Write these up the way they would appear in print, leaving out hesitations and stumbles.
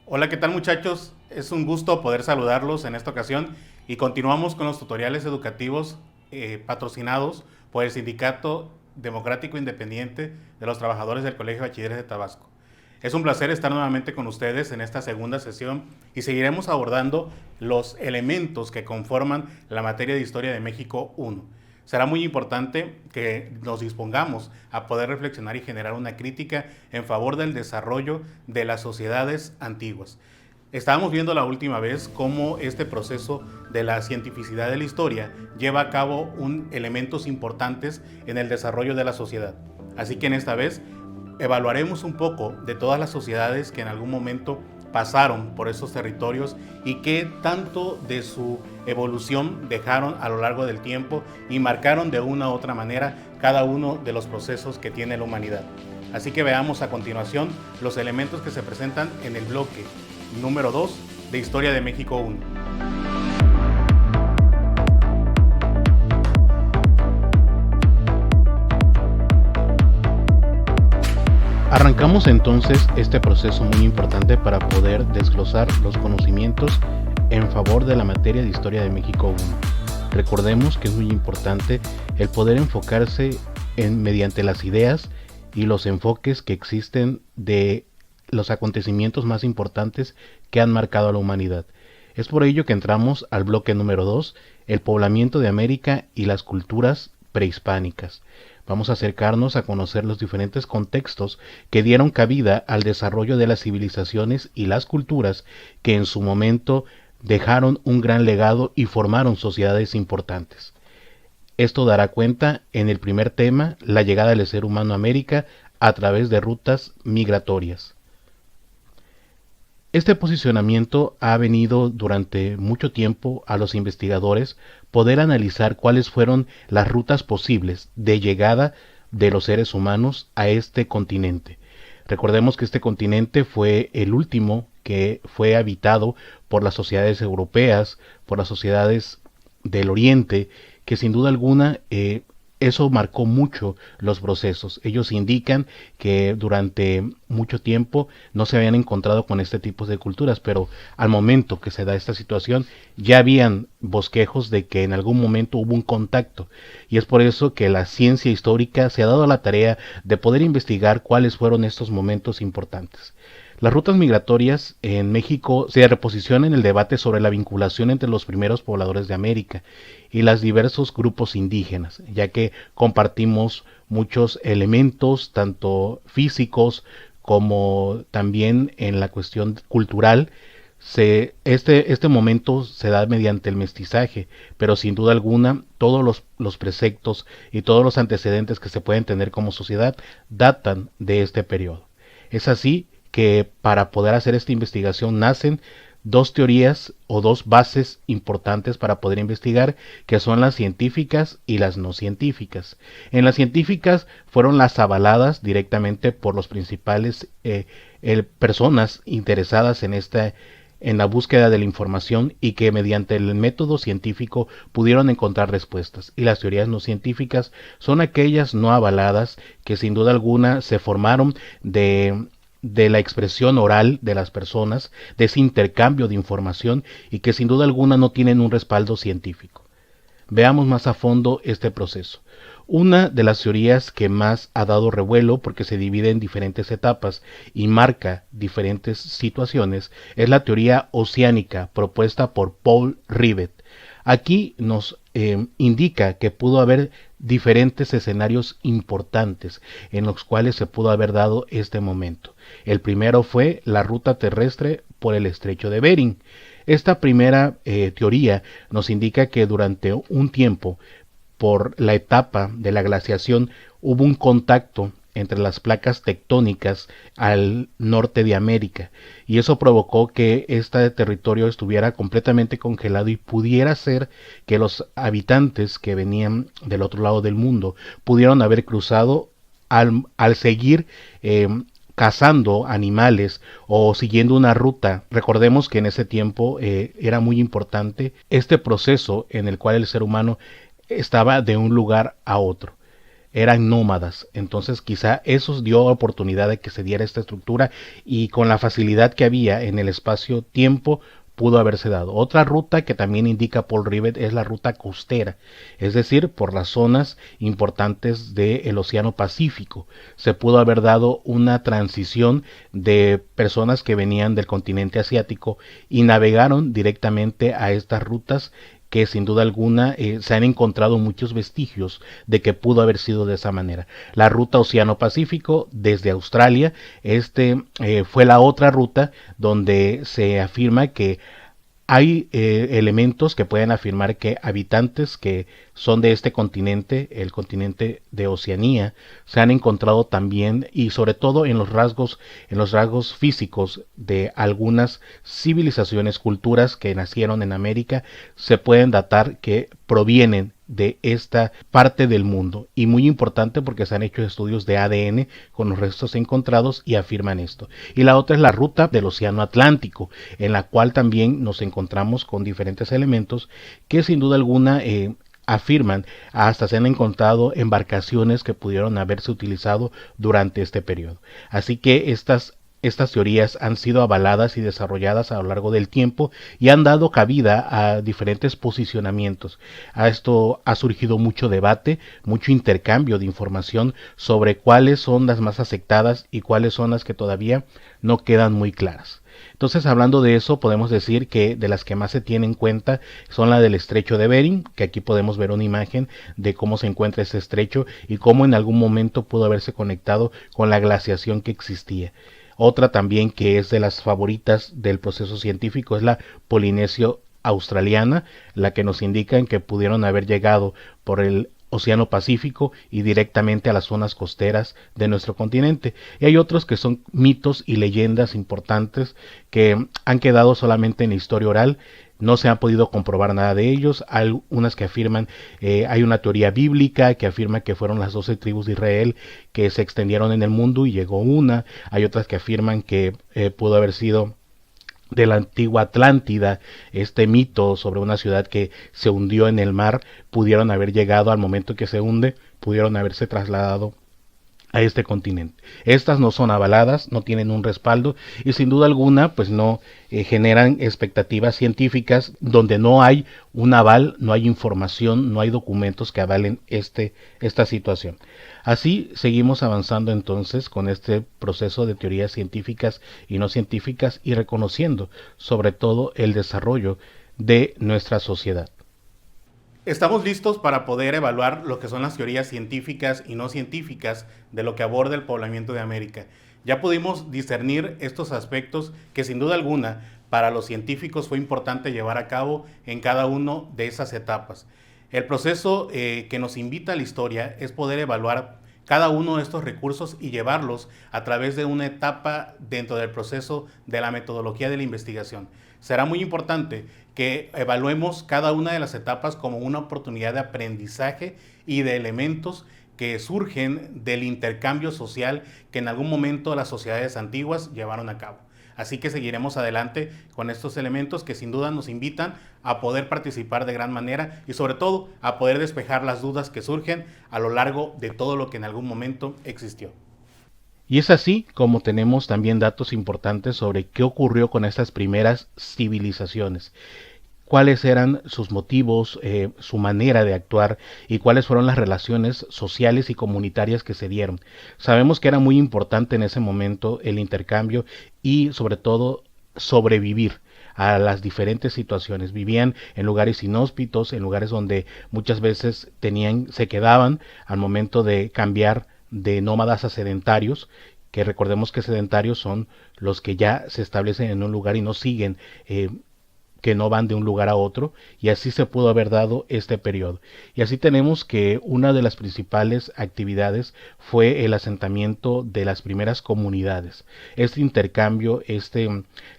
Hola, ¿qué tal muchachos? Es un gusto poder saludarlos en esta ocasión y continuamos con los tutoriales educativos patrocinados por el Sindicato Democrático Independiente de los Trabajadores del Colegio de Bachilleres de Tabasco. Es un placer estar nuevamente con ustedes en esta segunda sesión y seguiremos abordando los elementos que conforman la materia de Historia de México 1. Será muy importante que nos dispongamos a poder reflexionar y generar una crítica en favor del desarrollo de las sociedades antiguas. Estábamos viendo la última vez cómo este proceso de la cientificidad de la historia lleva a cabo elementos importantes en el desarrollo de la sociedad. Así que en esta vez evaluaremos un poco de todas las sociedades que en algún momento pasaron por esos territorios y qué tanto de su evolución dejaron a lo largo del tiempo y marcaron de una u otra manera cada uno de los procesos que tiene la humanidad. Así que veamos a continuación los elementos que se presentan en el bloque número 2 de Historia de México 1. Arrancamos entonces este proceso muy importante para poder desglosar los conocimientos en favor de la materia de Historia de México 1. Recordemos que es muy importante el poder enfocarse mediante las ideas y los enfoques que existen de los acontecimientos más importantes que han marcado a la humanidad. Es por ello que entramos al bloque número 2, el poblamiento de América y las culturas prehispánicas. Vamos a acercarnos a conocer los diferentes contextos que dieron cabida al desarrollo de las civilizaciones y las culturas que en su momento dejaron un gran legado y formaron sociedades importantes. Esto dará cuenta en el primer tema, la llegada del ser humano a América a través de rutas migratorias. Este posicionamiento ha venido durante mucho tiempo a los investigadores poder analizar cuáles fueron las rutas posibles de llegada de los seres humanos a este continente. Recordemos que este continente fue el último que fue habitado por las sociedades europeas, por las sociedades del Oriente, que sin duda alguna eso marcó mucho los procesos. Ellos indican que durante mucho tiempo no se habían encontrado con este tipo de culturas, pero al momento que se da esta situación ya habían bosquejos de que en algún momento hubo un contacto, y es por eso que la ciencia histórica se ha dado la tarea de poder investigar cuáles fueron estos momentos importantes. Las rutas migratorias en México se reposicionan en el debate sobre la vinculación entre los primeros pobladores de América y los diversos grupos indígenas, ya que compartimos muchos elementos, tanto físicos como también en la cuestión cultural. Este momento se da mediante el mestizaje, pero sin duda alguna todos los preceptos y todos los antecedentes que se pueden tener como sociedad datan de este periodo. Es así que para poder hacer esta investigación nacen dos teorías o dos bases importantes para poder investigar, que son las científicas y las no científicas. En las científicas fueron las avaladas directamente por los principales personas interesadas en la búsqueda de la información y que mediante el método científico pudieron encontrar respuestas. Y las teorías no científicas son aquellas no avaladas que sin duda alguna se formaron de la expresión oral de las personas, de ese intercambio de información y que sin duda alguna no tienen un respaldo científico. Veamos más a fondo este proceso. Una de las teorías que más ha dado revuelo porque se divide en diferentes etapas y marca diferentes situaciones es la teoría oceánica propuesta por Paul Rivet. Aquí nos indica que pudo haber diferentes escenarios importantes en los cuales se pudo haber dado este momento. El primero fue la ruta terrestre por el estrecho de Bering. Esta primera teoría nos indica que durante un tiempo, por la etapa de la glaciación, hubo un contacto entre las placas tectónicas al norte de América, y eso provocó que este territorio estuviera completamente congelado y pudiera ser que los habitantes que venían del otro lado del mundo pudieron haber cruzado al seguir cazando animales o siguiendo una ruta. Recordemos que en ese tiempo era muy importante este proceso en el cual el ser humano estaba de un lugar a otro. eran nómadas. Entonces quizá eso dio oportunidad de que se diera esta estructura y con la facilidad que había en el espacio-tiempo pudo haberse dado. Otra ruta que también indica Paul Rivet es la ruta costera, es decir, por las zonas importantes del Océano Pacífico. Se pudo haber dado una transición de personas que venían del continente asiático y navegaron directamente a estas rutas que sin duda alguna se han encontrado muchos vestigios de que pudo haber sido de esa manera. La ruta Océano-Pacífico desde Australia, fue la otra ruta donde se afirma que hay elementos que pueden afirmar que habitantes que son de este continente, el continente de Oceanía, se han encontrado también y sobre todo en los rasgos físicos de algunas civilizaciones, culturas que nacieron en América, se pueden datar que provienen de esta parte del mundo y muy importante porque se han hecho estudios de ADN con los restos encontrados y afirman esto. Y la otra es la ruta del Océano Atlántico, en la cual también nos encontramos con diferentes elementos que sin duda alguna afirman, hasta se han encontrado embarcaciones que pudieron haberse utilizado durante este periodo. Así que estas teorías han sido avaladas y desarrolladas a lo largo del tiempo y han dado cabida a diferentes posicionamientos. A esto ha surgido mucho debate, mucho intercambio de información sobre cuáles son las más aceptadas y cuáles son las que todavía no quedan muy claras. Entonces, hablando de eso, podemos decir que de las que más se tienen en cuenta son la del estrecho de Bering, que aquí podemos ver una imagen de cómo se encuentra ese estrecho y cómo en algún momento pudo haberse conectado con la glaciación que existía. Otra también que es de las favoritas del proceso científico es la Polinesio australiana, la que nos indican que pudieron haber llegado por el Océano Pacífico y directamente a las zonas costeras de nuestro continente. Y hay otros que son mitos y leyendas importantes que han quedado solamente en la historia oral. No se ha podido comprobar nada de ellos. Hay unas que afirman, hay una teoría bíblica que afirma que fueron las 12 tribus de Israel que se extendieron en el mundo y llegó una. Hay otras que afirman que pudo haber sido de la antigua Atlántida, este mito sobre una ciudad que se hundió en el mar, pudieron haber llegado al momento que se hunde, pudieron haberse trasladado a este continente. Estas no son avaladas, no tienen un respaldo y sin duda alguna pues no generan expectativas científicas donde no hay un aval, no hay información, no hay documentos que avalen esta situación. Así seguimos avanzando entonces con este proceso de teorías científicas y no científicas y reconociendo sobre todo el desarrollo de nuestra sociedad. Estamos listos para poder evaluar lo que son las teorías científicas y no científicas de lo que aborda el poblamiento de América. Ya pudimos discernir estos aspectos que sin duda alguna para los científicos fue importante llevar a cabo en cada una de esas etapas. El proceso que nos invita a la historia es poder evaluar cada uno de estos recursos y llevarlos a través de una etapa dentro del proceso de la metodología de la investigación. Será muy importante que evaluemos cada una de las etapas como una oportunidad de aprendizaje y de elementos que surgen del intercambio social que en algún momento las sociedades antiguas llevaron a cabo. Así que seguiremos adelante con estos elementos que sin duda nos invitan a poder participar de gran manera y sobre todo a poder despejar las dudas que surgen a lo largo de todo lo que en algún momento existió. Y es así como tenemos también datos importantes sobre qué ocurrió con estas primeras civilizaciones, cuáles eran sus motivos, su manera de actuar y cuáles fueron las relaciones sociales y comunitarias que se dieron. Sabemos que era muy importante en ese momento el intercambio y sobre todo sobrevivir a las diferentes situaciones. Vivían en lugares inhóspitos, en lugares donde muchas veces se quedaban al momento de cambiar de nómadas a sedentarios, que recordemos que sedentarios son los que ya se establecen en un lugar y no siguen, que no van de un lugar a otro, y así se pudo haber dado este periodo. Y así tenemos que una de las principales actividades fue el asentamiento de las primeras comunidades, este intercambio,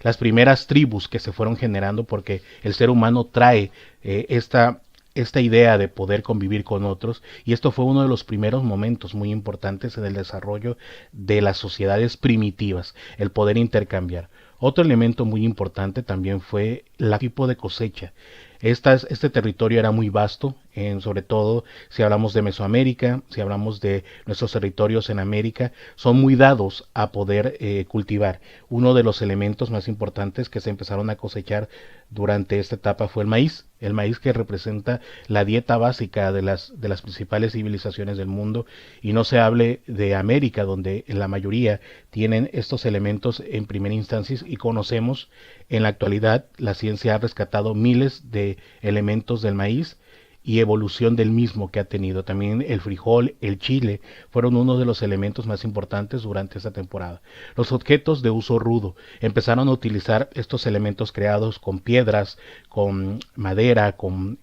las primeras tribus que se fueron generando porque el ser humano trae esta idea de poder convivir con otros, y esto fue uno de los primeros momentos muy importantes en el desarrollo de las sociedades primitivas, el poder intercambiar. Otro elemento muy importante también fue el tipo de cosecha. Este territorio era muy vasto, sobre todo si hablamos de Mesoamérica, si hablamos de nuestros territorios en América, son muy dados a poder cultivar. Uno de los elementos más importantes que se empezaron a cosechar durante esta etapa fue el maíz que representa la dieta básica de las principales civilizaciones del mundo, y no se hable de América, donde la mayoría tienen estos elementos en primera instancia, y conocemos en la actualidad, la ciencia ha rescatado miles de elementos del maíz y evolución del mismo que ha tenido. También el frijol, el chile, fueron uno de los elementos más importantes durante esta temporada. Los objetos de uso rudo empezaron a utilizar estos elementos creados con piedras, con madera, con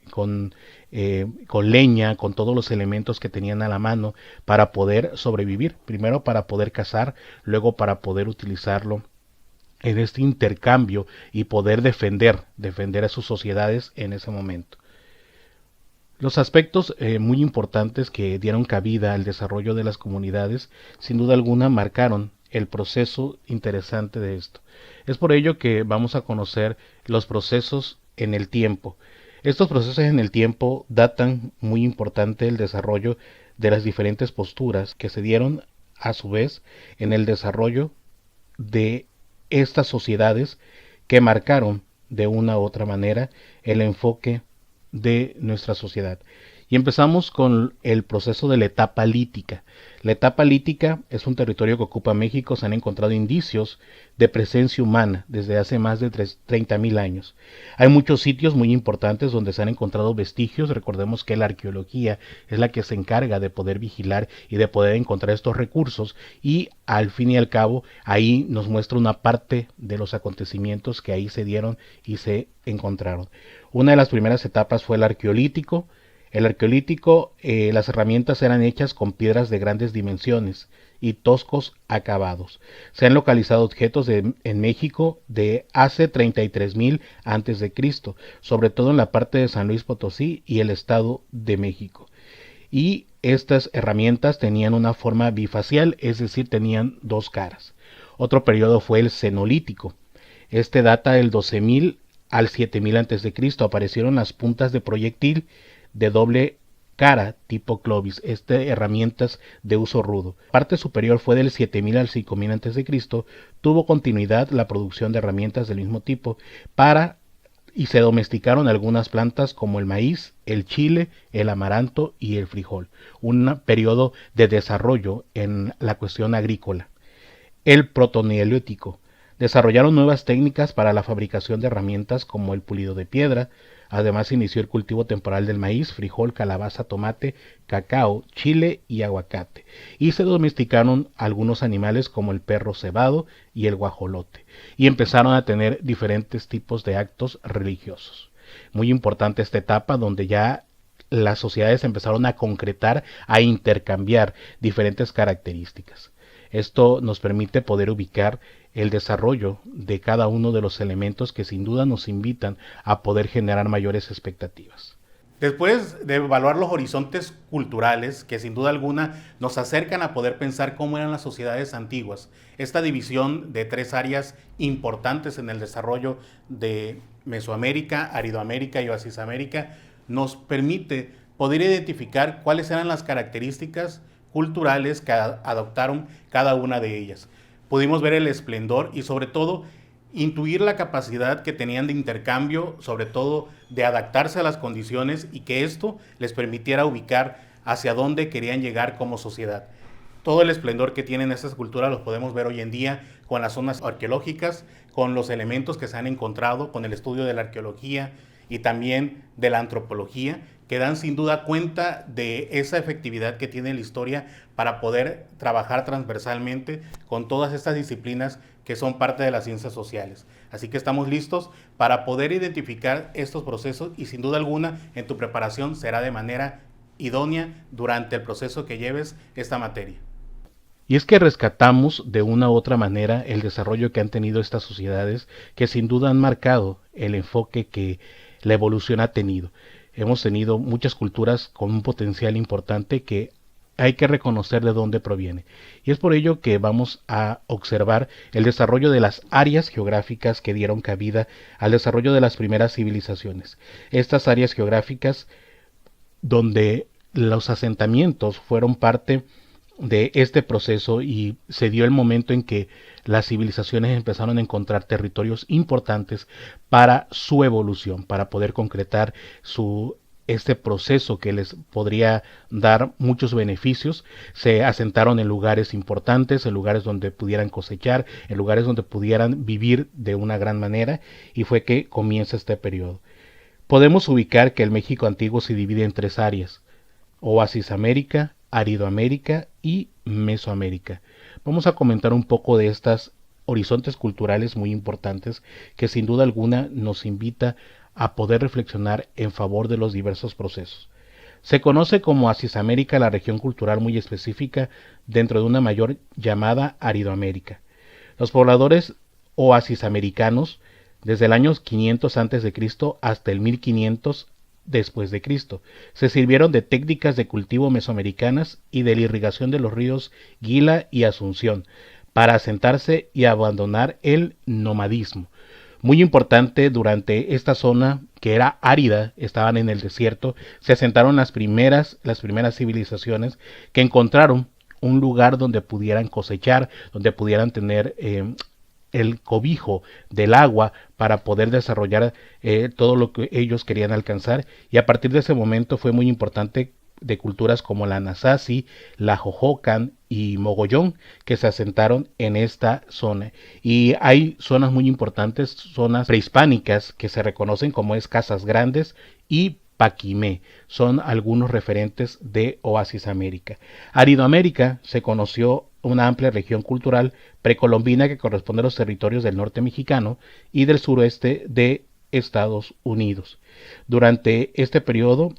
leña, con todos los elementos que tenían a la mano para poder sobrevivir. Primero para poder cazar, luego para poder utilizarlo en este intercambio y poder defender a sus sociedades en ese momento. Los aspectos muy importantes que dieron cabida al desarrollo de las comunidades, sin duda alguna, marcaron el proceso interesante de esto. Es por ello que vamos a conocer los procesos en el tiempo. Estos procesos en el tiempo datan muy importante el desarrollo de las diferentes posturas que se dieron a su vez en el desarrollo de estas sociedades que marcaron de una u otra manera el enfoque de nuestra sociedad. Y empezamos con el proceso de la etapa lítica. La etapa lítica es un territorio que ocupa México. Se han encontrado indicios de presencia humana desde hace más de 30.000 años. Hay muchos sitios muy importantes donde se han encontrado vestigios. Recordemos que la arqueología es la que se encarga de poder vigilar y de poder encontrar estos recursos, y al fin y al cabo ahí nos muestra una parte de los acontecimientos que ahí se dieron y se encontraron. Una de las primeras etapas fue el arqueolítico. El arqueolítico, las herramientas eran hechas con piedras de grandes dimensiones y toscos acabados. Se han localizado objetos en México de hace 33.000 antes de Cristo, sobre todo en la parte de San Luis Potosí y el Estado de México. Y estas herramientas tenían una forma bifacial, es decir, tenían dos caras. Otro periodo fue el cenolítico. Este data del 12.000 al 7.000 antes de Cristo. Aparecieron las puntas de proyectil de doble cara tipo Clovis, herramientas de uso rudo. Parte superior fue del 7000 al 5000 a.C. Tuvo continuidad la producción de herramientas del mismo tipo y se domesticaron algunas plantas como el maíz, el chile, el amaranto y el frijol. Un periodo de desarrollo en la cuestión agrícola. El protoneolítico. Desarrollaron nuevas técnicas para la fabricación de herramientas como el pulido de piedra. Además inició el cultivo temporal del maíz, frijol, calabaza, tomate, cacao, chile y aguacate. Y se domesticaron algunos animales como el perro cebado y el guajolote. Y empezaron a tener diferentes tipos de actos religiosos. Muy importante esta etapa donde ya las sociedades empezaron a concretar, a intercambiar diferentes características. Esto nos permite poder ubicar el desarrollo de cada uno de los elementos que sin duda nos invitan a poder generar mayores expectativas. Después de evaluar los horizontes culturales que sin duda alguna nos acercan a poder pensar cómo eran las sociedades antiguas, esta división de tres áreas importantes en el desarrollo de Mesoamérica, Aridoamérica y Oasisamérica nos permite poder identificar cuáles eran las características culturales que adoptaron cada una de ellas. Pudimos ver el esplendor y sobre todo intuir la capacidad que tenían de intercambio, sobre todo de adaptarse a las condiciones, y que esto les permitiera ubicar hacia dónde querían llegar como sociedad. Todo el esplendor que tienen estas culturas los podemos ver hoy en día con las zonas arqueológicas, con los elementos que se han encontrado, con el estudio de la arqueología y también de la antropología, que dan sin duda cuenta de esa efectividad que tiene la historia para poder trabajar transversalmente con todas estas disciplinas que son parte de las ciencias sociales. Así que estamos listos para poder identificar estos procesos, y sin duda alguna en tu preparación será de manera idónea durante el proceso que lleves esta materia. Y es que rescatamos de una u otra manera el desarrollo que han tenido estas sociedades, que sin duda han marcado el enfoque que la evolución ha tenido. Hemos tenido muchas culturas con un potencial importante que hay que reconocer de dónde proviene. Y es por ello que vamos a observar el desarrollo de las áreas geográficas que dieron cabida al desarrollo de las primeras civilizaciones. Estas áreas geográficas donde los asentamientos fueron parte de este proceso y se dio el momento en que las civilizaciones empezaron a encontrar territorios importantes para su evolución, para poder concretar este proceso que les podría dar muchos beneficios. Se asentaron en lugares importantes, en lugares donde pudieran cosechar, en lugares donde pudieran vivir de una gran manera, y fue que comienza este periodo. Podemos ubicar que el México antiguo se divide en tres áreas: Oasis América, Aridoamérica y Mesoamérica. Vamos a comentar un poco de estas horizontes culturales muy importantes que sin duda alguna nos invita a poder reflexionar en favor de los diversos procesos. Se conoce como Oasis América la región cultural muy específica dentro de una mayor llamada Aridoamérica. Los pobladores oasis americanos, desde el año 500 a.C. hasta el 1500 después de Cristo, se sirvieron de técnicas de cultivo mesoamericanas y de la irrigación de los ríos Gila y Asunción para asentarse y abandonar el nomadismo. Muy importante, durante esta zona que era árida, estaban en el desierto, se asentaron las primeras civilizaciones que encontraron un lugar donde pudieran cosechar, donde pudieran tener el cobijo del agua para poder desarrollar todo lo que ellos querían alcanzar, y a partir de ese momento fue muy importante de culturas como la Anasazi, la Jojocan y Mogollón que se asentaron en esta zona. Y hay zonas muy importantes, zonas prehispánicas que se reconocen como es Casas Grandes y Paquimé, son algunos referentes de Oasis América. Aridoamérica se conoció una amplia región cultural precolombina que corresponde a los territorios del norte mexicano y del suroeste de Estados Unidos. Durante este periodo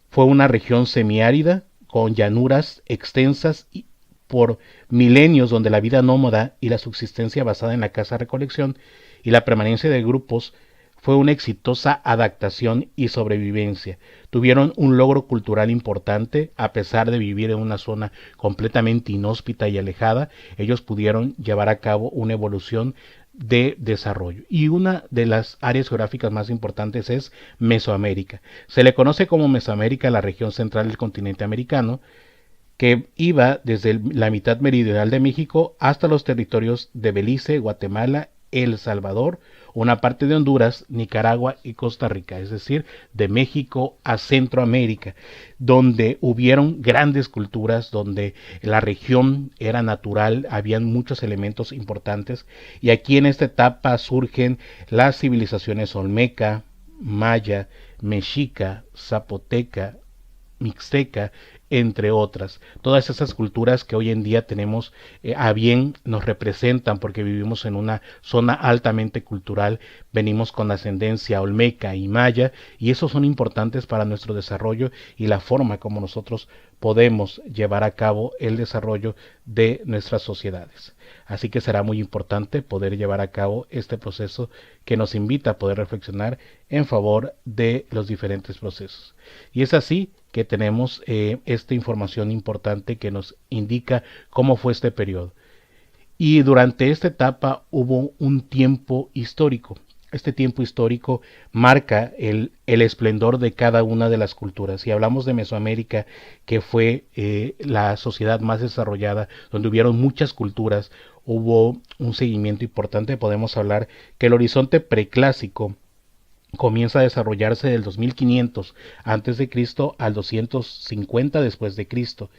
fue una región semiárida con llanuras extensas y por milenios, donde la vida nómada y la subsistencia basada en la caza-recolección y la permanencia de grupos fue una exitosa adaptación y sobrevivencia. Tuvieron un logro cultural importante, a pesar de vivir en una zona completamente inhóspita y alejada. Ellos pudieron llevar a cabo una evolución de desarrollo. Y una de las áreas geográficas más importantes es Mesoamérica. Se le conoce como Mesoamérica la región central del continente americano, que iba desde la mitad meridional de México hasta los territorios de Belice, Guatemala, El Salvador, una parte de Honduras, Nicaragua y Costa Rica, es decir, de México a Centroamérica, donde hubieron grandes culturas, donde la región era natural, habían muchos elementos importantes, y aquí en esta etapa surgen las civilizaciones olmeca, maya, mexica, zapoteca, mixteca, entre otras. Todas esas culturas que hoy en día tenemos a bien nos representan porque vivimos en una zona altamente cultural, venimos con ascendencia olmeca y maya, y esos son importantes para nuestro desarrollo y la forma como nosotros podemos llevar a cabo el desarrollo de nuestras sociedades. Así que será muy importante poder llevar a cabo este proceso que nos invita a poder reflexionar en favor de los diferentes procesos. Y es así que tenemos esta información importante que nos indica cómo fue este periodo. Y durante esta etapa hubo un tiempo histórico. Este tiempo histórico marca el esplendor de cada una de las culturas. Si hablamos de Mesoamérica, que fue la sociedad más desarrollada, donde hubieron muchas culturas, hubo un seguimiento importante, podemos hablar que el horizonte preclásico comienza a desarrollarse del 2500 a.C. al 250 después de Cristo.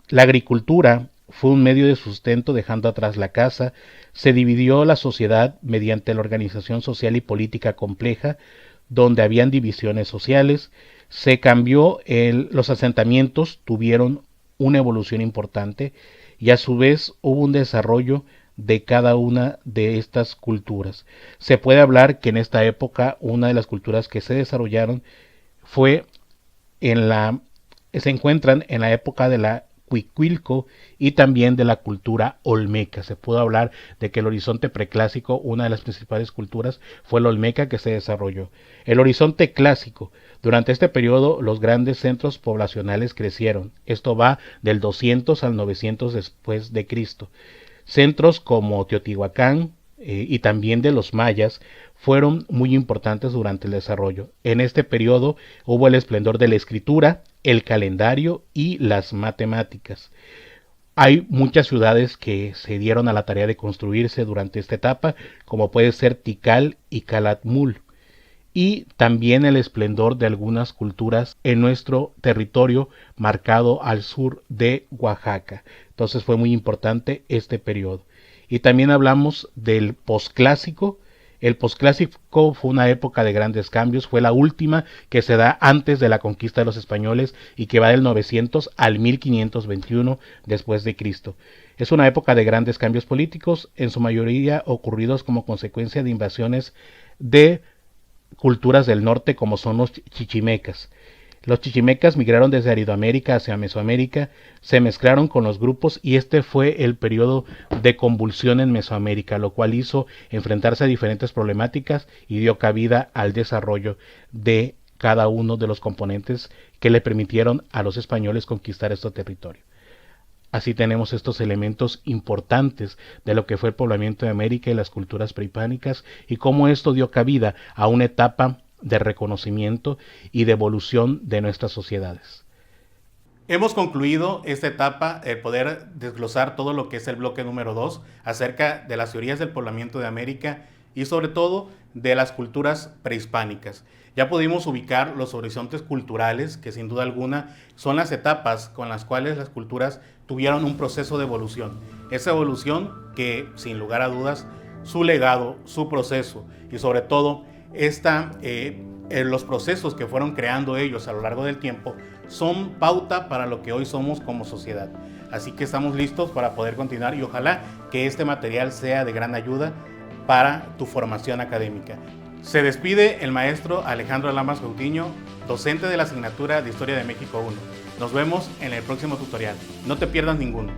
La agricultura fue un medio de sustento dejando atrás la caza. Se dividió la sociedad mediante la organización social y política compleja, donde habían divisiones sociales. Se cambió, los asentamientos tuvieron una evolución importante y a su vez hubo un desarrollo de cada una de estas culturas. Se puede hablar que en esta época una de las culturas que se desarrollaron fue se encuentran en la época de la Cuicuilco y también de la cultura olmeca. Se pudo hablar de que el horizonte preclásico, una de las principales culturas, fue el olmeca que se desarrolló. El horizonte clásico. Durante este periodo los grandes centros poblacionales crecieron. Esto va del 200 al 900 después de Cristo. Centros como Teotihuacán y también de los mayas fueron muy importantes durante el desarrollo. En este periodo hubo el esplendor de la escritura, el calendario y las matemáticas. Hay muchas ciudades que se dieron a la tarea de construirse durante esta etapa, como puede ser Tikal y Calakmul, y también el esplendor de algunas culturas en nuestro territorio marcado al sur de Oaxaca. Entonces fue muy importante este periodo. Y también hablamos del posclásico. El posclásico fue una época de grandes cambios, fue la última que se da antes de la conquista de los españoles y que va del 900 al 1521 después de Cristo. Es una época de grandes cambios políticos, en su mayoría ocurridos como consecuencia de invasiones de culturas del norte como son los chichimecas. Los chichimecas migraron desde Aridoamérica hacia Mesoamérica, se mezclaron con los grupos y este fue el periodo de convulsión en Mesoamérica, lo cual hizo enfrentarse a diferentes problemáticas y dio cabida al desarrollo de cada uno de los componentes que le permitieron a los españoles conquistar este territorio. Así tenemos estos elementos importantes de lo que fue el poblamiento de América y las culturas prehispánicas y cómo esto dio cabida a una etapa de reconocimiento y de evolución de nuestras sociedades. Hemos concluido esta etapa, el poder desglosar todo lo que es el bloque número 2 acerca de las teorías del poblamiento de América y sobre todo de las culturas prehispánicas. Ya pudimos ubicar los horizontes culturales, que sin duda alguna son las etapas con las cuales las culturas tuvieron un proceso de evolución. Esa evolución que, sin lugar a dudas, su legado, su proceso y sobre todo los procesos que fueron creando ellos a lo largo del tiempo son pauta para lo que hoy somos como sociedad. Así que estamos listos para poder continuar y ojalá que este material sea de gran ayuda para tu formación académica. Se despide el maestro Alejandro Lamas Coutinho, docente de la asignatura de Historia de México 1. Nos vemos en el próximo tutorial. No te pierdas ninguno.